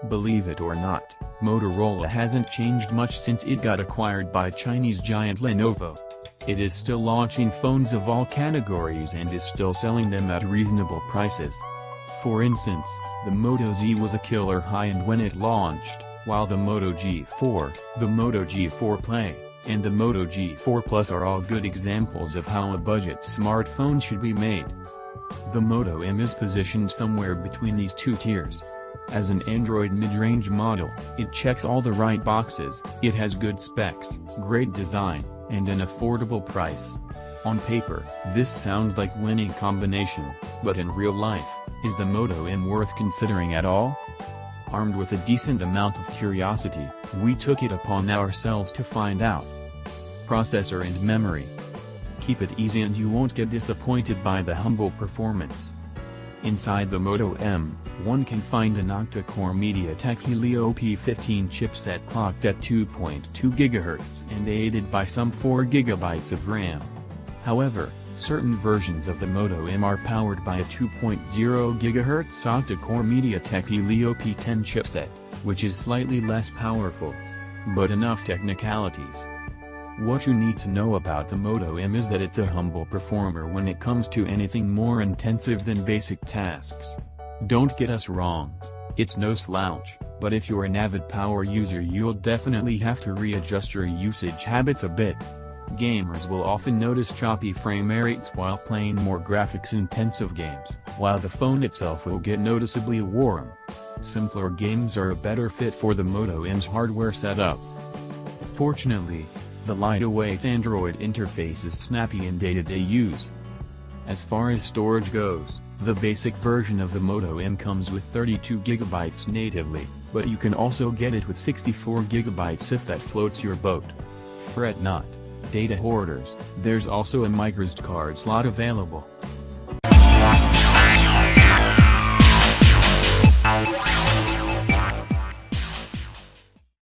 Believe it or not, Motorola hasn't changed much since it got acquired by Chinese giant Lenovo. It is still launching phones of all categories and is still selling them at reasonable prices. For instance, the Moto Z was a killer high-end when it launched, while the Moto G4, the Moto G4 Play, and the Moto G4 Plus are all good examples of how a budget smartphone should be made. The Moto M is positioned somewhere between these two tiers. As an Android mid-range model, it checks all the right boxes. It has good specs, great design, and an affordable price. On paper, this sounds like winning combination, but in real life, is the Moto M worth considering at all? Armed with a decent amount of curiosity, we took it upon ourselves to find out. Processor and memory. Keep it easy and you won't get disappointed by the humble performance. Inside the Moto M, one can find an octa-core MediaTek Helio P15 chipset clocked at 2.2 GHz and aided by some 4 GB of RAM. However, certain versions of the Moto M are powered by a 2.0 GHz octa-core MediaTek Helio P10 chipset, which is slightly less powerful. But enough technicalities. What you need to know about the Moto M is that it's a humble performer when it comes to anything more intensive than basic tasks. Don't get us wrong. It's no slouch, but if you're an avid power user you'll definitely have to readjust your usage habits a bit. Gamers will often notice choppy frame rates while playing more graphics-intensive games, while the phone itself will get noticeably warm. Simpler games are a better fit for the Moto M's hardware setup. Fortunately, the lightweight Android interface is snappy in day-to-day use. As far as storage goes, the basic version of the Moto M comes with 32 GB natively, but you can also get it with 64 GB if that floats your boat. Fret not, data hoarders, there's also a microSD card slot available.